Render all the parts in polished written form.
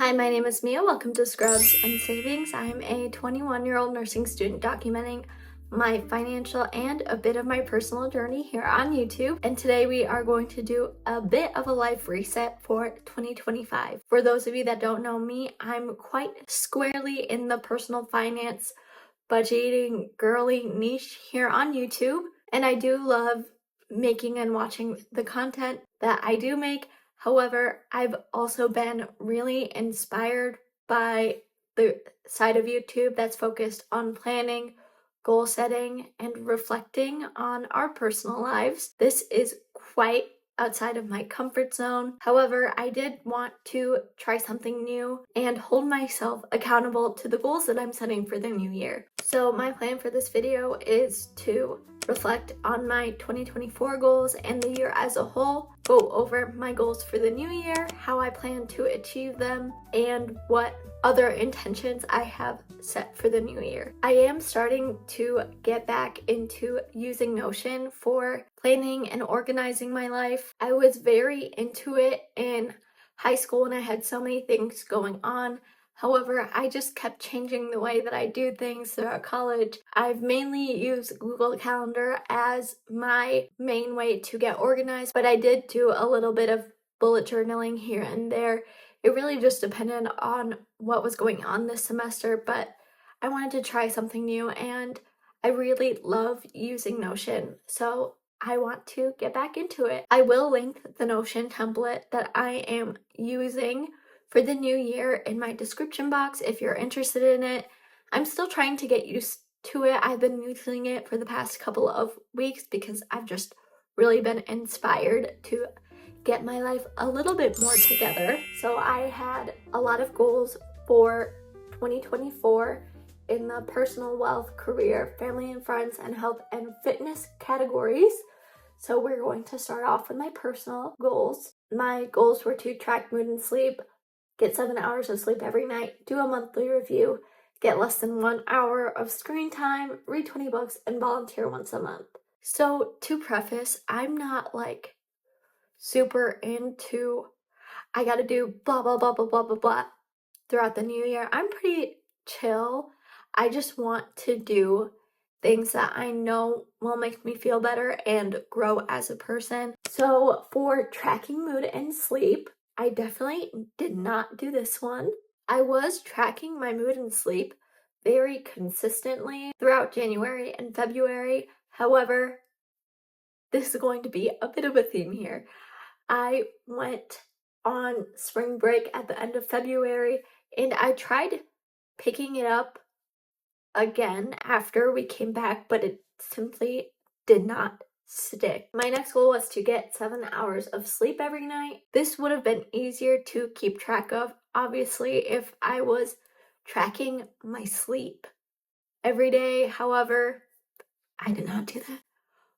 Hi, my name is Mia. Welcome to Scrubs and Savings. I'm a 21-year-old nursing student documenting my financial and a bit of my personal journey here on YouTube. And today we are going to do a bit of a life reset for 2025. For those of you that don't know me, I'm quite squarely in the personal finance budgeting girly niche here on YouTube. And I do love making and watching the content that I do make. However, I've also been really inspired by the side of YouTube that's focused on planning, goal setting, and reflecting on our personal lives. This is quite outside of my comfort zone. However, I did want to try something new and hold myself accountable to the goals that I'm setting for the new year. So my plan for this video is to reflect on my 2024 goals and the year as a whole, go over my goals for the new year, how I plan to achieve them, and what other intentions I have set for the new year. I am starting to get back into using Notion for planning and organizing my life. I was very into it in high school and I had so many things going on. However, I just kept changing the way that I do things throughout college. I've mainly used Google Calendar as my main way to get organized, but I did do a little bit of bullet journaling here and there. It really just depended on what was going on this semester, but I wanted to try something new and I really love using Notion, so I want to get back into it. I will link the Notion template that I am using for the new year in my description box if you're interested in it. I'm still trying to get used to it. I've been using it for the past couple of weeks because I've just really been inspired to get my life a little bit more together. So I had a lot of goals for 2024 in the personal wealth, career, family and friends, and health and fitness categories. So we're going to start off with my personal goals. My goals were to track mood and sleep, get 7 hours of sleep every night, do a monthly review, get less than 1 hour of screen time, read 20 books, and volunteer once a month. So to preface, I'm not like super into, I gotta do blah, blah, blah, blah, blah, blah, blah throughout the new year. I'm pretty chill. I just want to do things that I know will make me feel better and grow as a person. So for tracking mood and sleep, I definitely did not do this one. I was tracking my mood and sleep very consistently throughout January and February. However, this is going to be a bit of a theme here. I went on spring break at the end of February and I tried picking it up again after we came back, but it simply did not stick. My next goal was to get 7 hours of sleep every night. This would have been easier to keep track of, obviously, if I was tracking my sleep every day. However, I did not do that.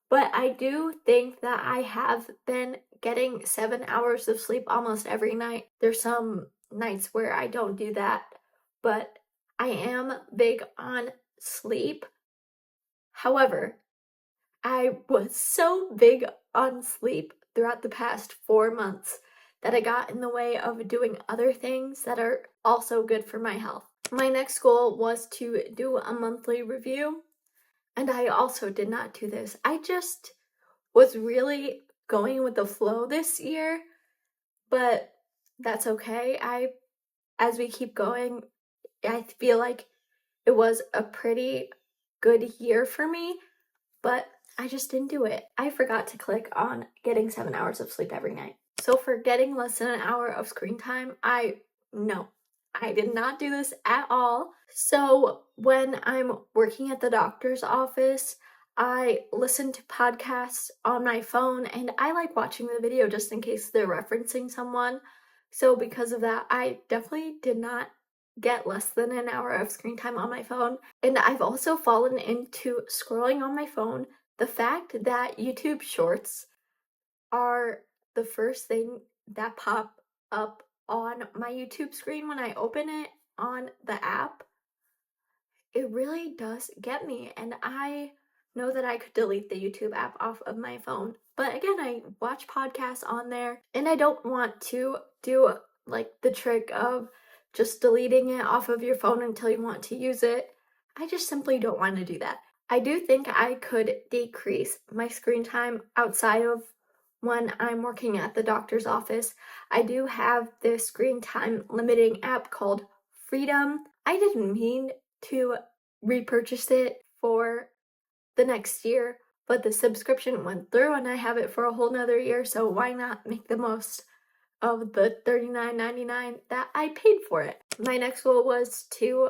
But I do think that I have been getting 7 hours of sleep almost every night. There's some nights where I don't do that, but I am big on sleep. However, I was so big on sleep throughout the past 4 months that I got in the way of doing other things that are also good for my health. My next goal was to do a monthly review, and I also did not do this. I just was really going with the flow this year, but that's okay. As we keep going, I feel like it was a pretty good year for me, but I just didn't do it. I forgot to click on getting 7 hours of sleep every night. So for getting less than an hour of screen time, I did not do this at all. So when I'm working at the doctor's office, I listen to podcasts on my phone and I like watching the video just in case they're referencing someone. So because of that, I definitely did not get less than an hour of screen time on my phone. And I've also fallen into scrolling on my phone. The fact that YouTube Shorts are the first thing that pop up on my YouTube screen when I open it on the app, it really does get me. And I know that I could delete the YouTube app off of my phone. But again, I watch podcasts on there and I don't want to do like the trick of just deleting it off of your phone until you want to use it. I just simply don't want to do that. I do think I could decrease my screen time outside of when I'm working at the doctor's office. I do have this screen time limiting app called Freedom. I didn't mean to repurchase it for the next year, but the subscription went through and I have it for a whole nother year, so why not make the most of the $39.99 that I paid for it. My next goal was to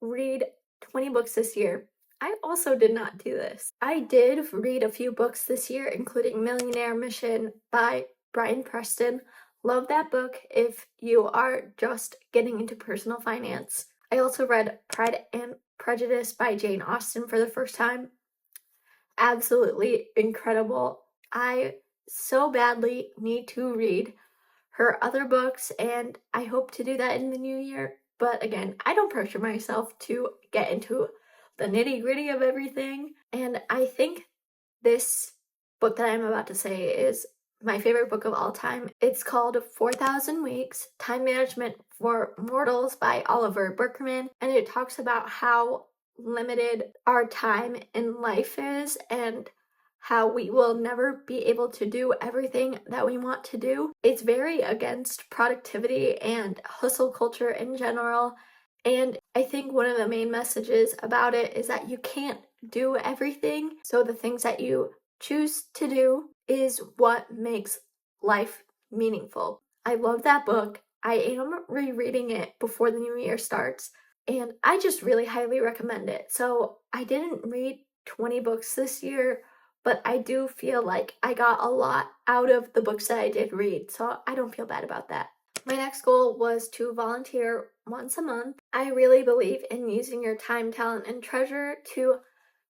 read 20 books this year. I also did not do this. I did read a few books this year, including Millionaire Mission by Brian Preston. Love that book if you are just getting into personal finance. I also read Pride and Prejudice by Jane Austen for the first time. Absolutely incredible. I so badly need to read her other books, and I hope to do that in the new year. But again, I don't pressure myself to get into the nitty-gritty of everything. And I think this book that I'm about to say is my favorite book of all time. It's called 4,000 Weeks, Time Management for Mortals by Oliver Burkeman. And it talks about how limited our time in life is and how we will never be able to do everything that we want to do. It's very against productivity and hustle culture in general. And I think one of the main messages about it is that you can't do everything. So the things that you choose to do is what makes life meaningful. I love that book. I am rereading it before the new year starts, and I just really highly recommend it. So I didn't read 20 books this year, but I do feel like I got a lot out of the books that I did read, so I don't feel bad about that. My next goal was to volunteer once a month. I really believe in using your time, talent, and treasure to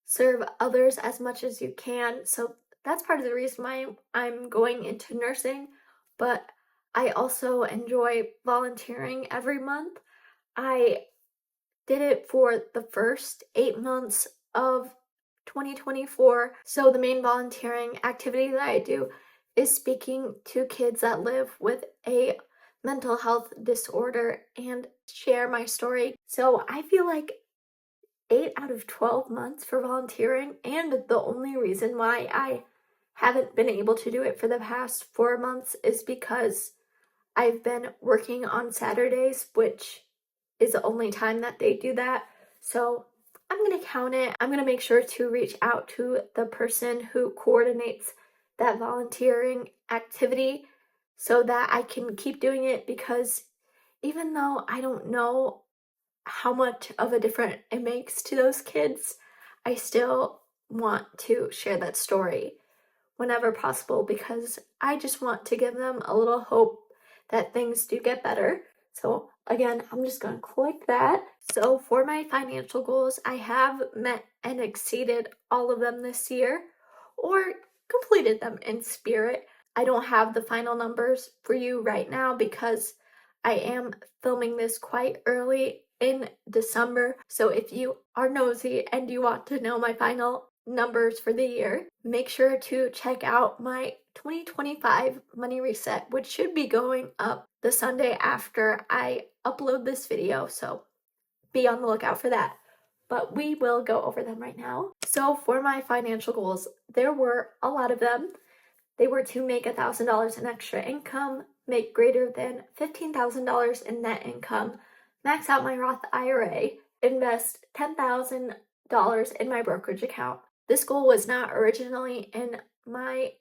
serve others as much as you can. So that's part of the reason why I'm going into nursing, but I also enjoy volunteering every month. I did it for the first 8 months of 2024. So the main volunteering activity that I do is speaking to kids that live with a mental health disorder and share my story. So I feel like 8 out of 12 months for volunteering, and the only reason why I haven't been able to do it for the past 4 months is because I've been working on Saturdays, which is the only time that they do that. So I'm going to count it. I'm going to make sure to reach out to the person who coordinates that volunteering activity so that I can keep doing it, because even though I don't know how much of a difference it makes to those kids, I still want to share that story whenever possible, because I just want to give them a little hope that things do get better. So again, I'm just going to click that. So for my financial goals, I have met and exceeded all of them this year, or completed them in spirit. I don't have the final numbers for you right now because I am filming this quite early in December. So if you are nosy and you want to know my final numbers for the year, make sure to check out my 2025 money reset, which should be going up the Sunday after I upload this video, so be on the lookout for that. But we will go over them right now. So for my financial goals, there were a lot of them. They were to make $1,000 in extra income, make greater than $15,000 in net income, max out my Roth IRA, invest $10,000 in my brokerage account. This goal was not originally in my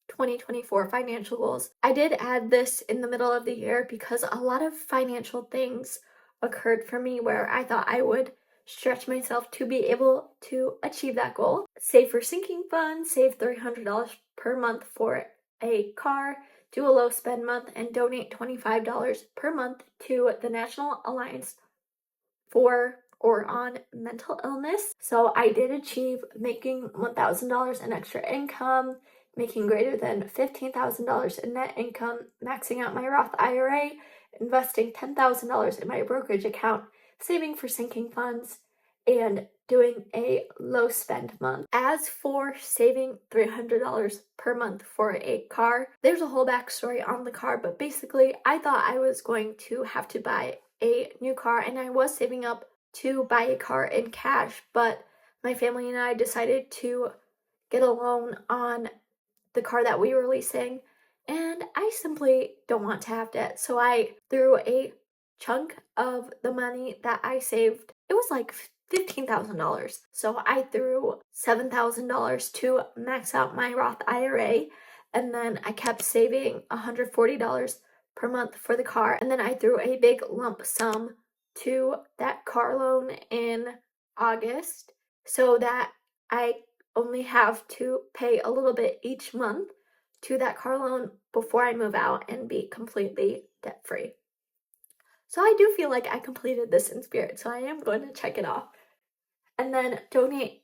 2024 financial goals. I did add this in the middle of the year because a lot of financial things occurred for me where I thought I would stretch myself to be able to achieve that goal. Save for sinking funds, save $300 per month for a car, do a low spend month, and donate $25 per month to the National Alliance for or on mental illness. So I did achieve making $1,000 in extra income, making greater than $15,000 in net income, maxing out my Roth IRA, investing $10,000 in my brokerage account, saving for sinking funds, and doing a low spend month. As for saving $300 per month for a car, there's a whole backstory on the car, but basically I thought I was going to have to buy a new car, and I was saving up to buy a car in cash, but my family and I decided to get a loan on the car that we were leasing, and I simply don't want to have debt. So I threw a chunk of the money that I saved. It was like $15,000. So I threw $7,000 to max out my Roth IRA, and then I kept saving $140 per month for the car, and then I threw a big lump sum to that car loan in August so that I only have to pay a little bit each month to that car loan before I move out and be completely debt free. So I do feel like I completed this in spirit, so I am going to check it off. And then donate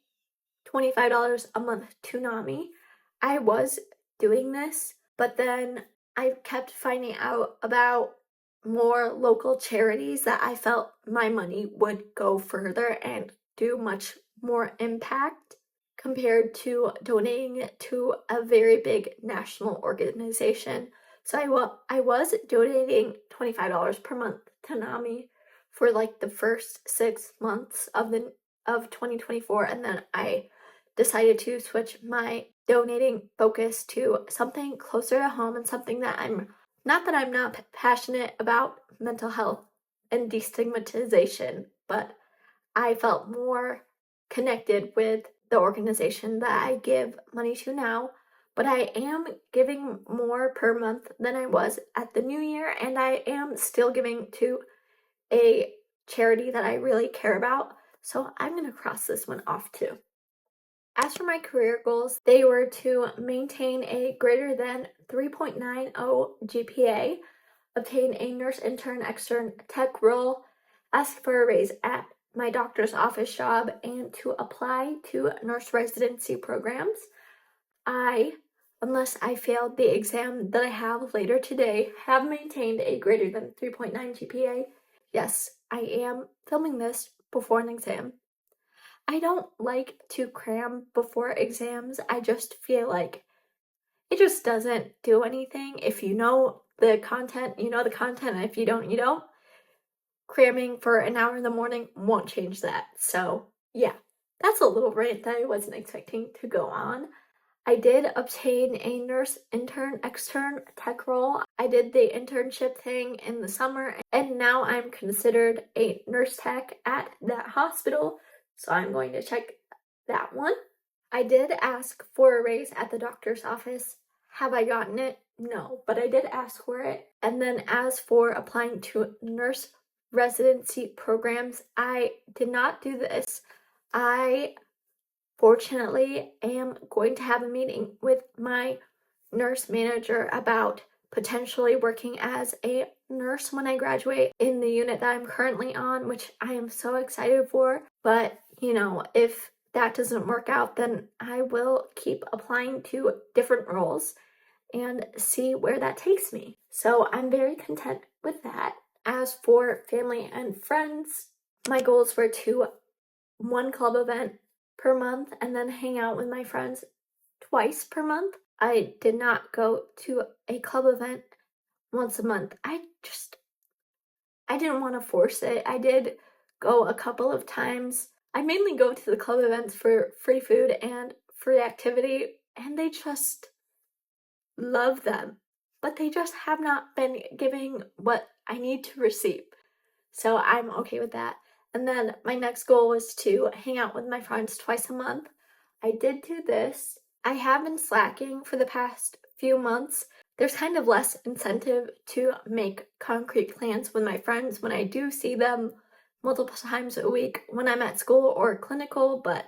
$25 a month to NAMI. I was doing this, but then I kept finding out about more local charities that I felt my money would go further and do much more impact compared to donating it to a very big national organization. So I was donating $25 per month to NAMI for like the first 6 months of 2024, and then I decided to switch my donating focus to something closer to home and something that I'm not passionate about mental health and destigmatization, but I felt more connected with the organization that I give money to now. But I am giving more per month than I was at the new year, and I am still giving to a charity that I really care about. So I'm going to cross this one off too. As for my career goals, they were to maintain a greater than 3.90 GPA, obtain a nurse intern extern tech role, ask for a raise at my doctor's office job, and to apply to nurse residency programs. Unless I failed the exam that I have later today, have maintained a greater than 3.9 GPA. Yes, I am filming this before an exam. I don't like to cram before exams. I just feel like it just doesn't do anything. If you know the content, you know the content, and if you don't, you don't. Cramming for an hour in the morning won't change that. So, yeah, that's a little rant that I wasn't expecting to go on. I did obtain a nurse intern extern tech role. I did the internship thing in the summer, and now I'm considered a nurse tech at that hospital. So I'm going to check that one. I did ask for a raise at the doctor's office. Have I gotten it? No, but I did ask for it. And then as for applying to nurse residency programs, I did not do this. I fortunately am going to have a meeting with my nurse manager about potentially working as a nurse when I graduate in the unit that I'm currently on, which I am so excited for. But, if that doesn't work out, then I will keep applying to different roles and see where that takes me. So I'm very content with that. As for family and friends, my goals were to one club event per month and then hang out with my friends twice per month. I did not go to a club event once a month. I didn't want to force it. I did go a couple of times. I mainly go to the club events for free food and free activity, and they just love them. But they just have not been giving what I need to receive. So I'm okay with that. And then my next goal was to hang out with my friends twice a month. I did do this. I have been slacking for the past few months. There's kind of less incentive to make concrete plans with my friends when I do see them multiple times a week when I'm at school or clinical, but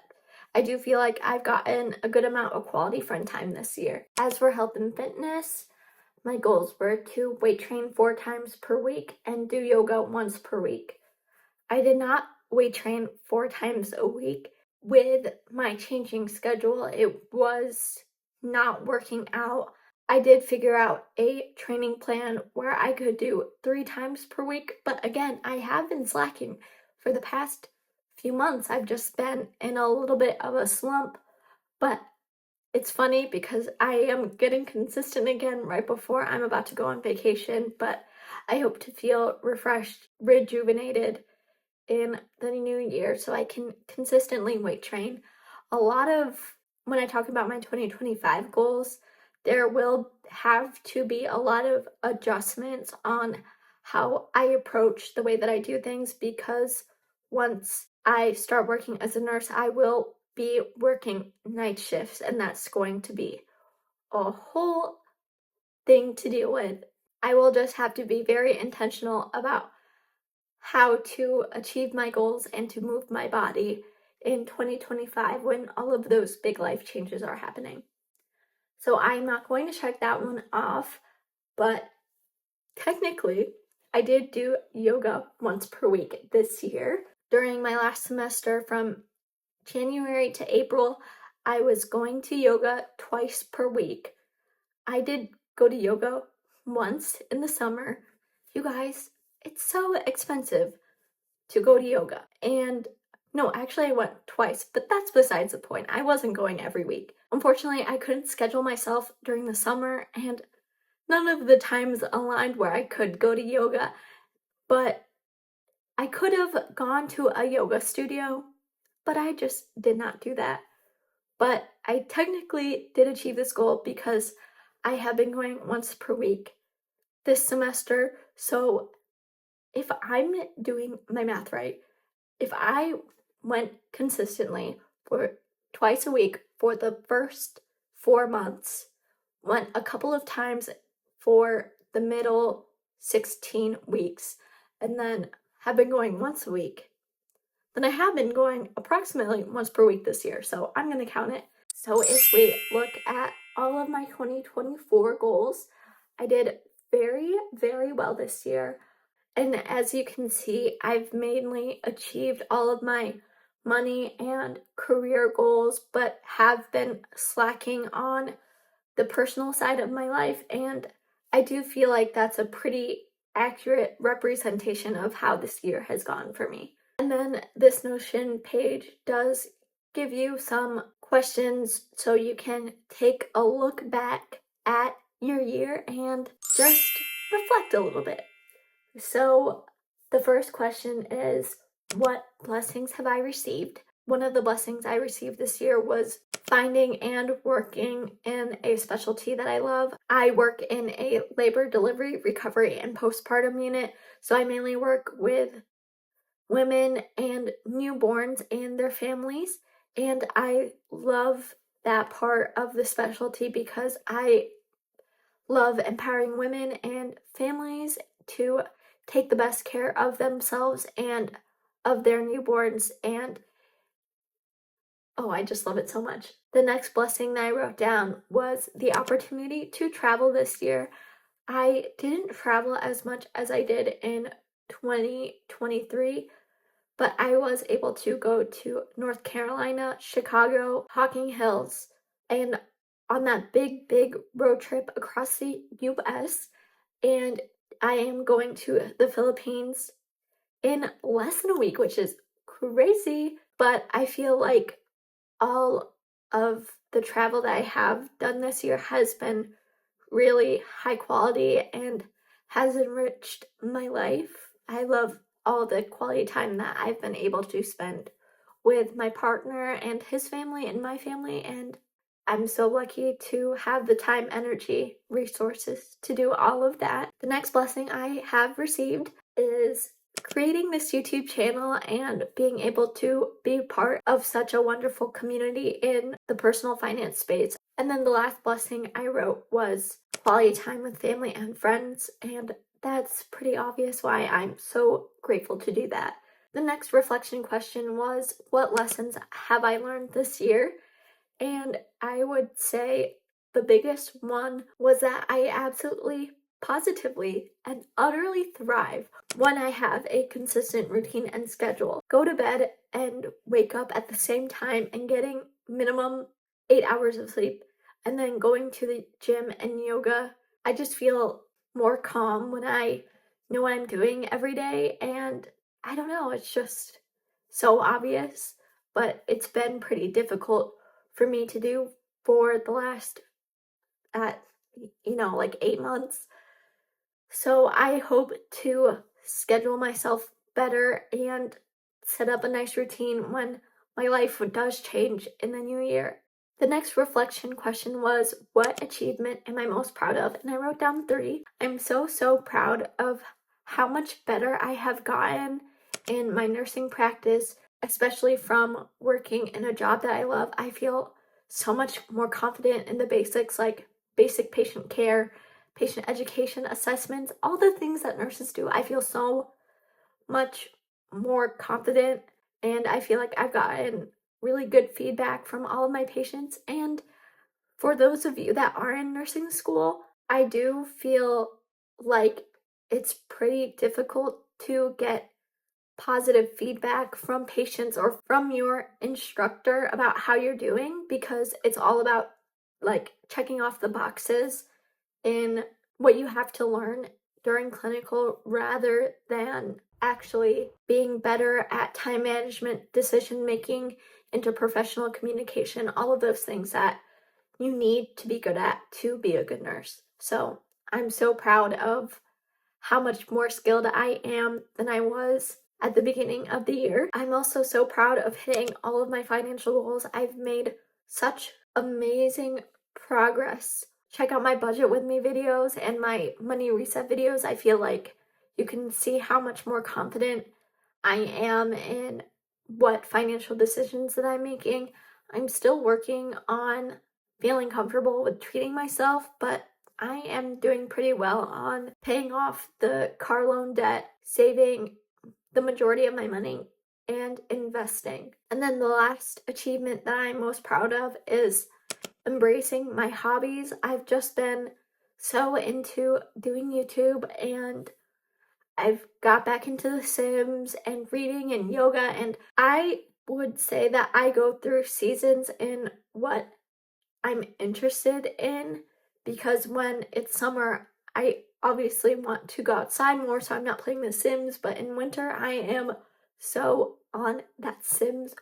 I do feel like I've gotten a good amount of quality friend time this year. As for health and fitness, my goals were to weight train 4 times per week and do yoga once per week. I did not weight train 4 times a week. With my changing schedule, it was not working out. I did figure out a training plan where I could do 3 times per week, but again, I have been slacking for the past few months. I've just been in a little bit of a slump, but it's funny because I am getting consistent again right before I'm about to go on vacation, but I hope to feel refreshed, rejuvenated in the new year so I can consistently weight train. A lot of when I talk about my 2025 goals, there will have to be a lot of adjustments on how I approach the way that I do things, because once I start working as a nurse, I will be working night shifts, and that's going to be a whole thing to deal with. I will just have to be very intentional about how to achieve my goals and to move my body in 2025 when all of those big life changes are happening. So I'm not going to check that one off, but technically, I did do yoga once per week this year. During my last semester from January to April, I was going to yoga twice per week. I did go to yoga once in the summer. You guys, it's so expensive to go to yoga. And no, actually, I went twice, but that's besides the point. I wasn't going every week. Unfortunately, I couldn't schedule myself during the summer, and none of the times aligned where I could go to yoga, but I could have gone to a yoga studio, but I just did not do that. But I technically did achieve this goal because I have been going once per week this semester. So if I'm doing my math right, if I went consistently for twice a week for the first 4 months, went a couple of times for the middle 16 weeks, and then have been going once a week, then I have been going approximately once per week this year. So I'm going to count it. So if we look at all of my 2024 goals, I did very, very well this year. And as you can see, I've mainly achieved all of my money and career goals, but have been slacking on the personal side of my life. And I do feel like that's a pretty accurate representation of how this year has gone for me. And then this Notion page does give you some questions so you can take a look back at your year and just reflect a little bit. So the first question is, what blessings have I received? One of the blessings I received this year was finding and working in a specialty that I love. I work in a labor, delivery, recovery, and postpartum unit, so I mainly work with women and newborns and their families, and I love that part of the specialty because I love empowering women and families to take the best care of themselves and of their newborns. And oh, I just love it so much. The next blessing that I wrote down was the opportunity to travel this year. I didn't travel as much as I did in 2023, but I was able to go to North Carolina, Chicago, Hocking Hills, and on that big, big road trip across the US. And I am going to the Philippines in less than a week, which is crazy. But I feel like all of the travel that I have done this year has been really high quality and has enriched my life. I love all the quality time that I've been able to spend with my partner and his family and my family, and I'm so lucky to have the time, energy, resources to do all of that. The next blessing I have received is creating this YouTube channel and being able to be part of such a wonderful community in the personal finance space. And then the last blessing I wrote was quality time with family and friends, and that's pretty obvious why I'm so grateful to do that. The next reflection question was, what lessons have I learned this year? And I would say the biggest one was that I absolutely, positively, and utterly thrive when I have a consistent routine and schedule. Go to bed and wake up at the same time and getting minimum 8 hours of sleep, and then going to the gym and yoga. I just feel more calm when I know what I'm doing every day, and I don't know, it's just so obvious, but it's been pretty difficult for me to do for the last, like 8 months. So I hope to schedule myself better and set up a nice routine when my life does change in the new year. The next reflection question was, what achievement am I most proud of? And I wrote down 3. I'm so proud of how much better I have gotten in my nursing practice, especially from working in a job that I love. I feel so much more confident in the basics, like basic patient care, patient education, assessments, all the things that nurses do. I feel so much more confident, and I feel like I've gotten really good feedback from all of my patients. And for those of you that are in nursing school, I do feel like it's pretty difficult to get positive feedback from patients or from your instructor about how you're doing, because it's all about like checking off the boxes in what you have to learn during clinical rather than actually being better at time management, decision making, interprofessional communication, all of those things that you need to be good at to be a good nurse. So I'm so proud of how much more skilled I am than I was at the beginning of the year. I'm also so proud of hitting all of my financial goals. I've made such amazing progress. Check out my budget with me videos and my money reset videos. I feel like you can see how much more confident I am in what financial decisions that I'm making. I'm still working on feeling comfortable with treating myself, but I am doing pretty well on paying off the car loan debt, saving the majority of my money, and investing. And then the last achievement that I'm most proud of is embracing my hobbies. I've just been so into doing YouTube, and I've got back into The Sims and reading and yoga, and I would say that I go through seasons in what I'm interested in, because when it's summer, I obviously want to go outside more, so I'm not playing The Sims, but in winter, I am so on that Sims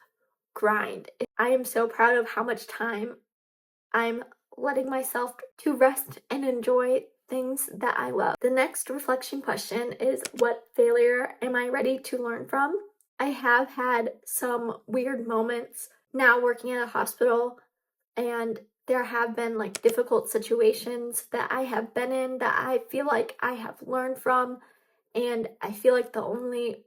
grind. I am so proud of how much time I'm letting myself to rest and enjoy things that I love. The next reflection question is, what failure am I ready to learn from? I have had some weird moments now working at a hospital, and there have been like difficult situations that I have been in that I feel like I have learned from, and I feel like the only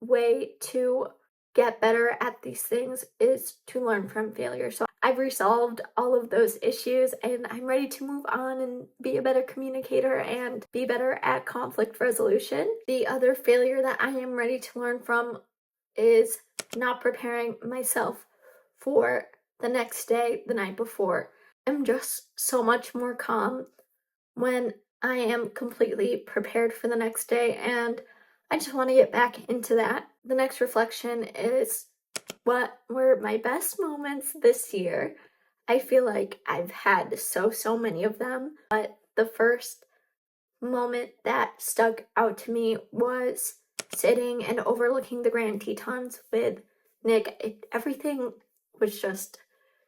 way to get better at these things is to learn from failure. So I've resolved all of those issues, and I'm ready to move on and be a better communicator and be better at conflict resolution. The other failure that I am ready to learn from is not preparing myself for the next day the night before. I'm just so much more calm when I am completely prepared for the next day, and I just want to get back into that. The next reflection is, what were my best moments this year? I feel like I've had so many of them, but the first moment that stuck out to me was sitting and overlooking the Grand Tetons with Nick. Everything was just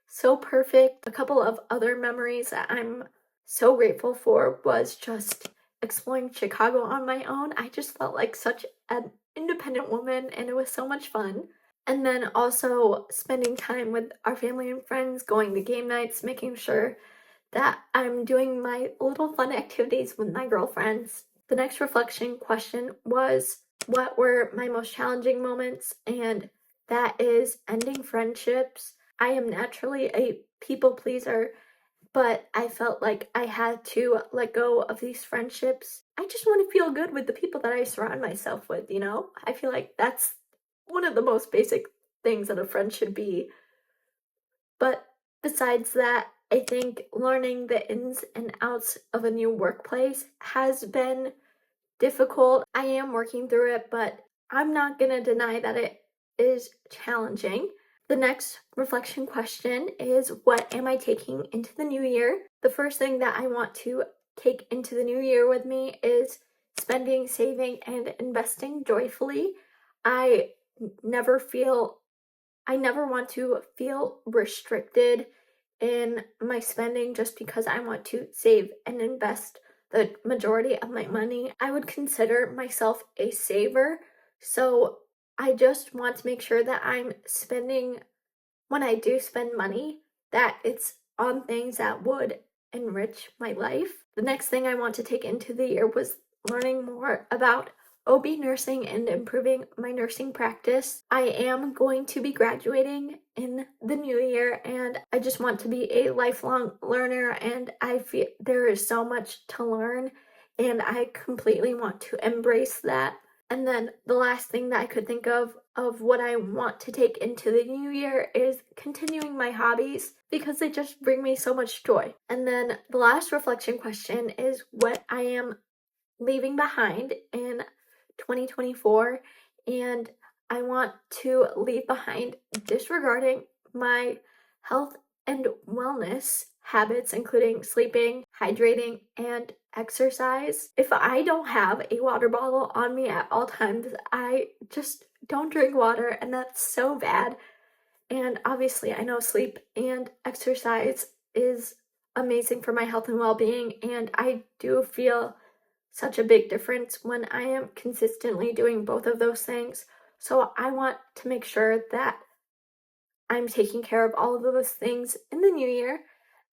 so perfect. A couple of other memories that I'm so grateful for was just exploring Chicago on my own. I just felt like such an independent woman, and it was so much fun. And then also spending time with our family and friends, going to game nights, making sure that I'm doing my little fun activities with my girlfriends. The next reflection question was, what were my most challenging moments? And that is ending friendships. I am naturally a people pleaser, but I felt like I had to let go of these friendships. I just want to feel good with the people that I surround myself with, you know? I feel like that's one of the most basic things that a friend should be. But besides that, I think learning the ins and outs of a new workplace has been difficult. I am working through it, but I'm not gonna deny that it is challenging. The next reflection question is, what am I taking into the new year? The first thing that I want to take into the new year with me is spending, saving, and investing joyfully. I never feel I never want to feel restricted in my spending just because I want to save and invest the majority of my money. I would consider myself a saver, so I just want to make sure that I'm spending, when I do spend money, that it's on things that would enrich my life. The next thing I want to take into the year was learning more about OB nursing and improving my nursing practice. I am going to be graduating in the new year, and I just want to be a lifelong learner, and I feel there is so much to learn, and I completely want to embrace that. And then the last thing that I could think of what I want to take into the new year is continuing my hobbies because they just bring me so much joy. And then the last reflection question is what I am leaving behind in 2024, and I want to leave behind disregarding my health and wellness habits, including sleeping, hydrating, and exercise. If I don't have a water bottle on me at all times, I just don't drink water, and that's so bad. And obviously, I know sleep and exercise is amazing for my health and well-being, and I do feel such a big difference when I am consistently doing both of those things. So I want to make sure that I'm taking care of all of those things in the new year.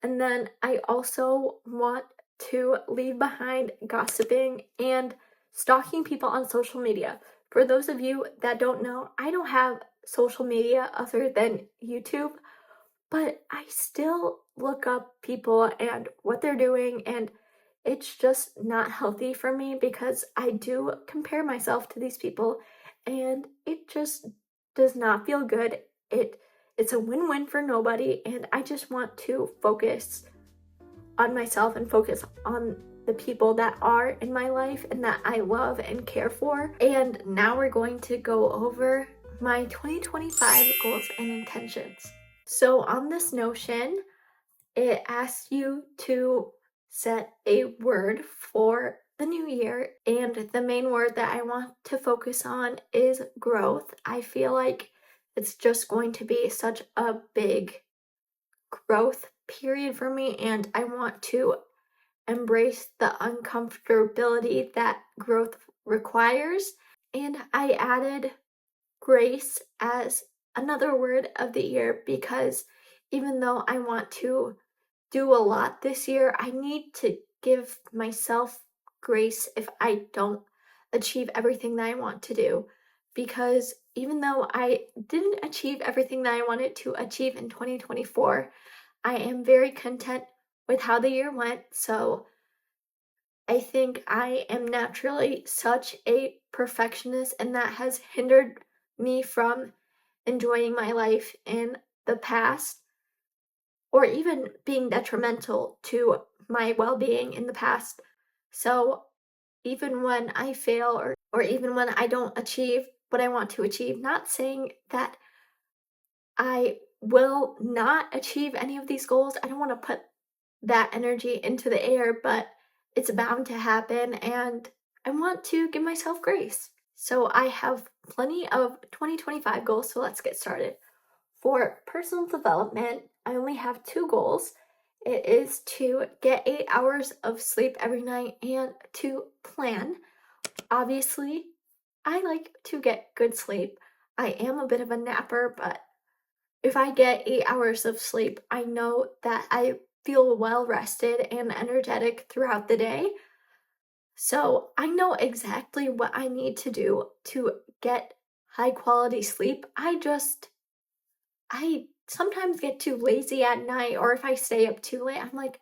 And then I also want to leave behind gossiping and stalking people on social media. For those of you that don't know, I don't have social media other than YouTube, but I still look up people and what they're doing, and it's just not healthy for me because I do compare myself to these people, and it just does not feel good. It's a win-win for nobody, and I just want to focus on myself and focus on the people that are in my life and that I love and care for. And now we're going to go over my 2025 goals and intentions. So on this Notion, it asks you to set a word for the new year, and the main word that I want to focus on is growth. I feel like it's just going to be such a big growth period for me, and I want to embrace the uncomfortability that growth requires. And I added grace as another word of the year because even though I want to do a lot this year, I need to give myself grace if I don't achieve everything that I want to do. Because even though I didn't achieve everything that I wanted to achieve in 2024, I am very content with how the year went. So I think I am naturally such a perfectionist, and that has hindered me from enjoying my life in the past, or even being detrimental to my well-being in the past. So even when I fail, or even when I don't achieve what I want to achieve, not saying that I will not achieve any of these goals. I don't want to put that energy into the air, but it's bound to happen, and I want to give myself grace. So I have plenty of 2025 goals, so let's get started. For personal development, I only have 2 goals. It is to get 8 hours of sleep every night and to plan. Obviously, I like to get good sleep. I am a bit of a napper, but if I get 8 hours of sleep, I know that I feel well rested and energetic throughout the day. So I know exactly what I need to do to get high quality sleep. I sometimes get too lazy at night, or if I stay up too late, I'm like,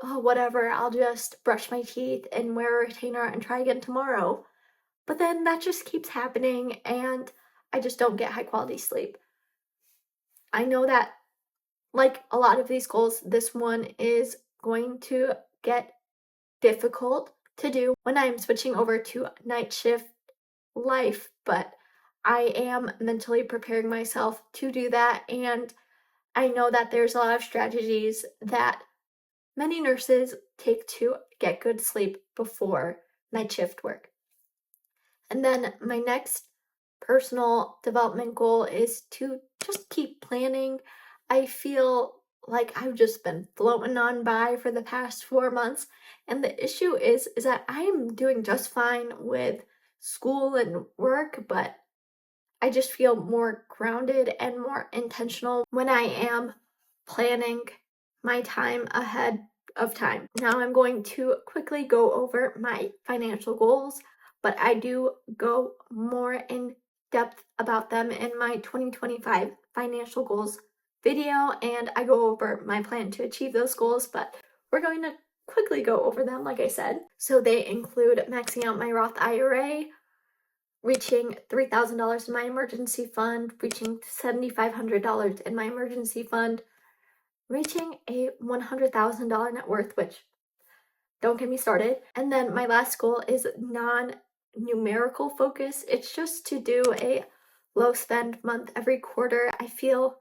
oh, whatever, I'll just brush my teeth and wear a retainer and try again tomorrow. But then that just keeps happening, and I just don't get high quality sleep. I know that, like a lot of these goals, this one is going to get difficult to do when I'm switching over to night shift life, but I am mentally preparing myself to do that, and I know that there's a lot of strategies that many nurses take to get good sleep before night shift work. And then my next personal development goal is to just keep planning. I feel like I've just been floating on by for the past 4 months. And the issue is that I am doing just fine with school and work, but I just feel more grounded and more intentional when I am planning my time ahead of time. Now I'm going to quickly go over my financial goals, but I do go more in depth about them in my 2025 financial goals video, and I go over my plan to achieve those goals, but we're going to quickly go over them like I said. So they include maxing out my Roth IRA, reaching $3,000 in my emergency fund, reaching $7,500 in my emergency fund, reaching a $100,000 net worth, which don't get me started. And then my last goal is non-numerical focus. It's just to do a low spend month every quarter. I feel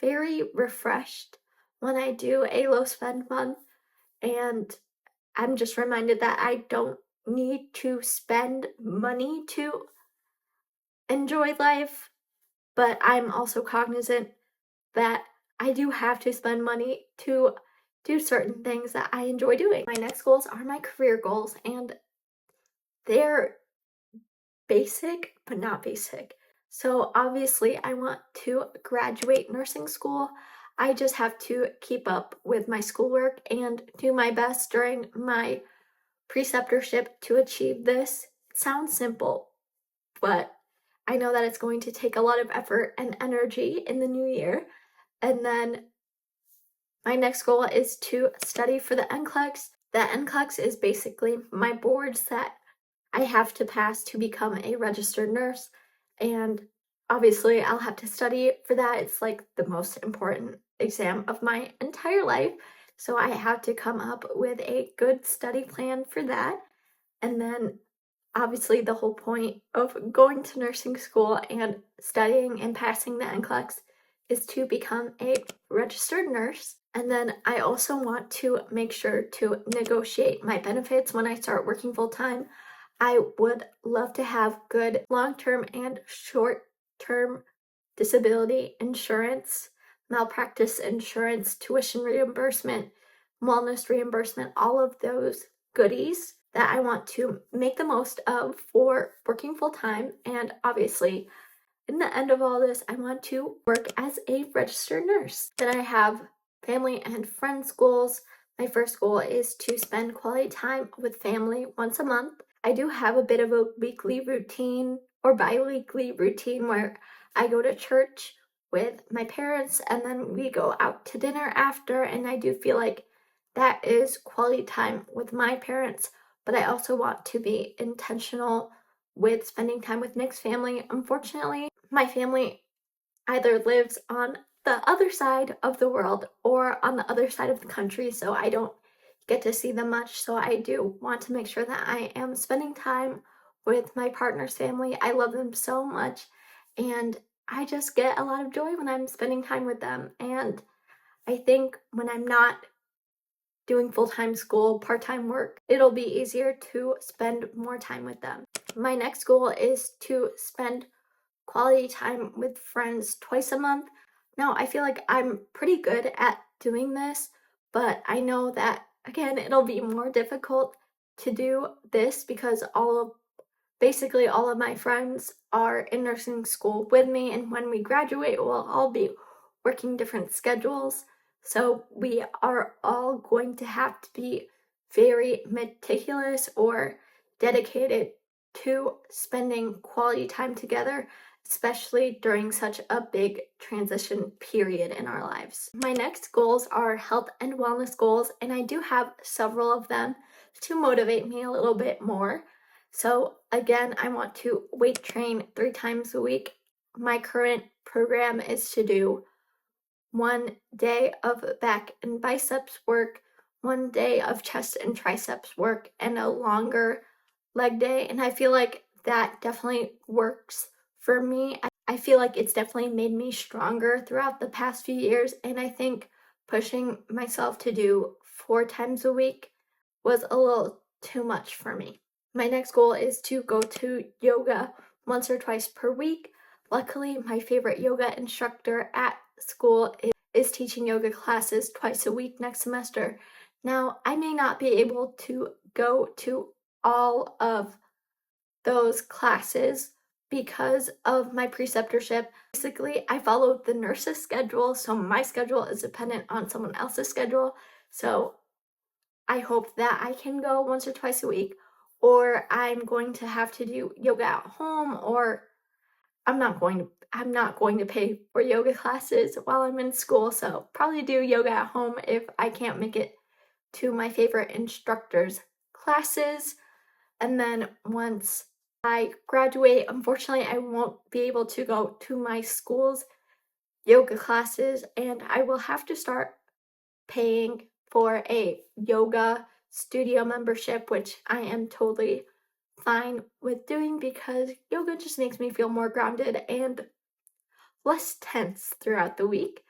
very refreshed when I do a low spend month, and I'm just reminded that I don't need to spend money to enjoy life, but I'm also cognizant that I do have to spend money to do certain things that I enjoy doing. My next goals are my career goals, and they're basic, but not basic. So obviously I want to graduate nursing school. I just have to keep up with my schoolwork and do my best during my preceptorship to achieve this. It sounds simple, but I know that it's going to take a lot of effort and energy in the new year. And then my next goal is to study for the NCLEX. The NCLEX is basically my boards that I have to pass to become a registered nurse. And obviously I'll have to study for that. It's like the most important exam of my entire life. So I have to come up with a good study plan for that. And then obviously the whole point of going to nursing school and studying and passing the NCLEX is to become a registered nurse. And then I also want to make sure to negotiate my benefits when I start working full time. I would love to have good long-term and short-term disability insurance, malpractice insurance, tuition reimbursement, wellness reimbursement, all of those goodies that I want to make the most of for working full time. And obviously, in the end of all this, I want to work as a registered nurse. Then I have family and friends goals. My first goal is to spend quality time with family once a month. I do have a bit of a weekly routine or bi-weekly routine where I go to church with my parents and then we go out to dinner after, and I do feel like that is quality time with my parents, but I also want to be intentional with spending time with Nick's family. Unfortunately, my family either lives on the other side of the world or on the other side of the country, so I don't get to see them much. So I do want to make sure that I am spending time with my partner's family. I love them so much, and I just get a lot of joy when I'm spending time with them. And I think when I'm not doing full-time school, part-time work, it'll be easier to spend more time with them. My next goal is to spend quality time with friends twice a month. Now, I feel like I'm pretty good at doing this, but I know that, again, it'll be more difficult to do this because basically all of my friends are in nursing school with me, and when we graduate, we'll all be working different schedules. So we are all going to have to be very meticulous or dedicated to spending quality time together, especially during such a big transition period in our lives. My next goals are health and wellness goals, and I do have several of them to motivate me a little bit more. So again, I want to weight train 3 times a week. My current program is to do 1 day of back and biceps work, 1 day of chest and triceps work, and a longer leg day. And I feel like that definitely works for me. I feel like it's definitely made me stronger throughout the past few years. And I think pushing myself to do 4 times a week was a little too much for me. My next goal is to go to yoga once or twice per week. Luckily, my favorite yoga instructor at school is teaching yoga classes twice a week next semester. Now, I may not be able to go to all of those classes because of my preceptorship. Basically, I follow the nurse's schedule, so my schedule is dependent on someone else's schedule. So I hope that I can go once or twice a week, or I'm going to have to do yoga at home, or I'm not going to pay for yoga classes while I'm in school, so probably do yoga at home if I can't make it to my favorite instructor's classes. And then once I graduate, unfortunately, I won't be able to go to my school's yoga classes, and I will have to start paying for a yoga studio membership, which I am totally fine with doing because yoga just makes me feel more grounded and less tense throughout the week.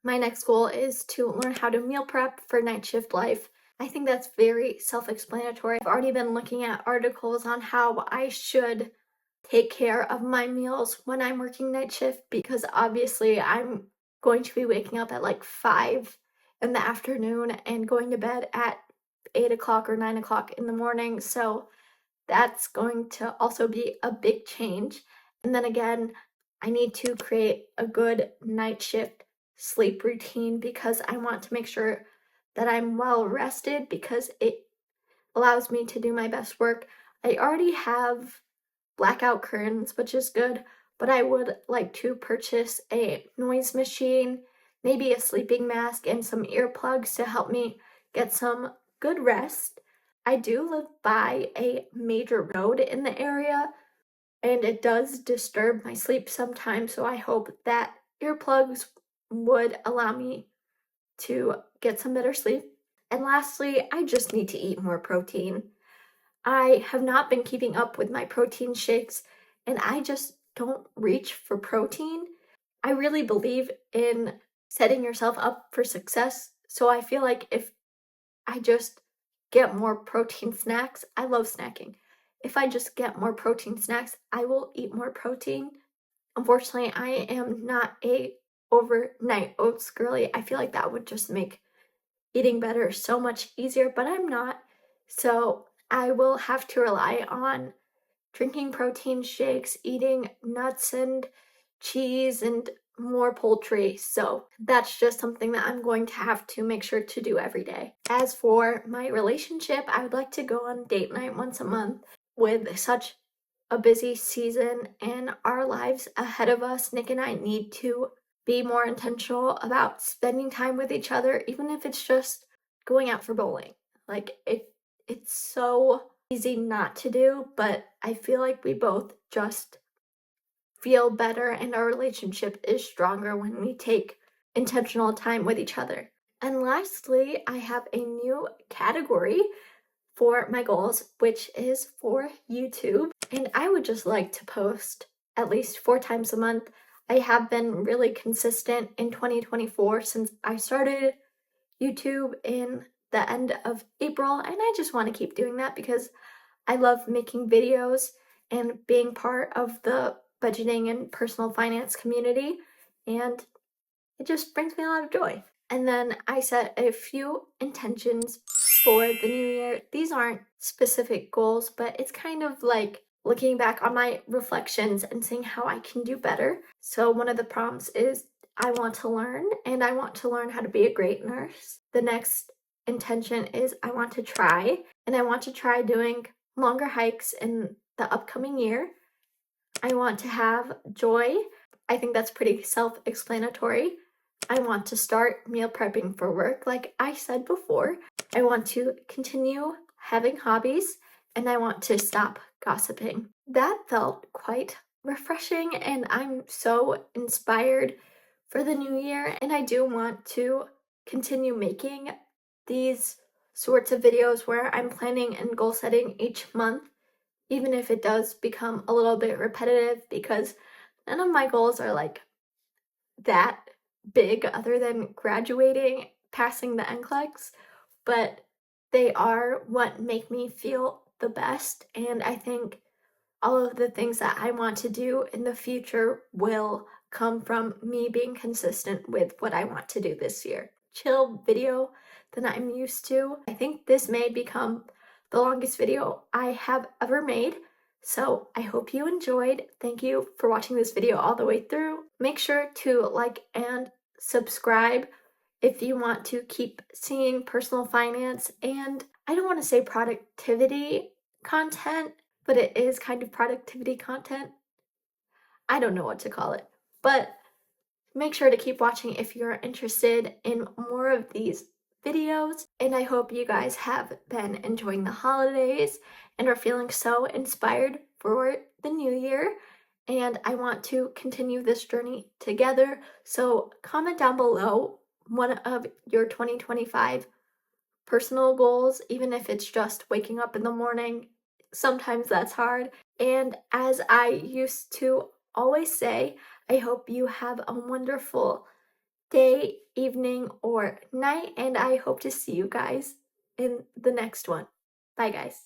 My next goal is to learn how to meal prep for night shift life. I think that's very self-explanatory. I've already been looking at articles on how I should take care of my meals when I'm working night shift because obviously I'm going to be waking up at like 5 in the afternoon and going to bed at 8 o'clock or 9 o'clock in the morning. So that's going to also be a big change. And then again, I need to create a good night shift sleep routine because I want to make sure that I'm well rested because it allows me to do my best work. I already have blackout curtains, which is good, but I would like to purchase a noise machine, maybe a sleeping mask, and some earplugs to help me get some good rest. I do live by a major road in the area, and it does disturb my sleep sometimes, so I hope that earplugs would allow me to get some better sleep. And lastly, I just need to eat more protein. I have not been keeping up with my protein shakes, and I just don't reach for protein. I really believe in setting yourself up for success, so I feel like if I just get more protein snacks, I love snacking. If I just get more protein snacks, I will eat more protein. Unfortunately, I am not a overnight oats girly. I feel like that would just make eating better so much easier, but I'm not. So I will have to rely on drinking protein shakes, eating nuts and cheese, and more poultry. So that's just something that I'm going to have to make sure to do every day. As for my relationship, I would like to go on date night once a month. With such a busy season in our lives ahead of us, Nick and I need to be more intentional about spending time with each other, even if it's just going out for bowling. Like it's so easy not to do, but I feel like we both just feel better and our relationship is stronger when we take intentional time with each other. And lastly, I have a new category for my goals, which is for YouTube. And I would just like to post at least 4 times a month. I have been really consistent in 2024 since I started YouTube in the end of April, and I just want to keep doing that because I love making videos and being part of the budgeting and personal finance community, and it just brings me a lot of joy. And then I set a few intentions for the new year. These aren't specific goals, but it's kind of like looking back on my reflections and seeing how I can do better. So one of the prompts is I want to learn, and I want to learn how to be a great nurse. The next intention is I want to try, and I want to try doing longer hikes in the upcoming year. I want to have joy. I think that's pretty self-explanatory. I want to start meal prepping for work, like I said before. I want to continue having hobbies, and I want to stop gossiping. That felt quite refreshing, and I'm so inspired for the new year, and I do want to continue making these sorts of videos where I'm planning and goal setting each month, even if it does become a little bit repetitive because none of my goals are like that big other than graduating, passing the NCLEX, but they are what make me feel the best, and I think all of the things that I want to do in the future will come from me being consistent with what I want to do this year. Chill video than I'm used to. I think this may become the longest video I have ever made. So I hope you enjoyed. Thank you for watching this video all the way through. Make sure to like and subscribe if you want to keep seeing personal finance and I don't want to say productivity content, but it is kind of productivity content. I don't know what to call it, but make sure to keep watching if you're interested in more of these videos. And I hope you guys have been enjoying the holidays and are feeling so inspired for the new year. And I want to continue this journey together. So comment down below one of your 2025 personal goals, even if it's just waking up in the morning. Sometimes that's hard. And as I used to always say, I hope you have a wonderful day, evening, or night, and I hope to see you guys in the next one. Bye, guys.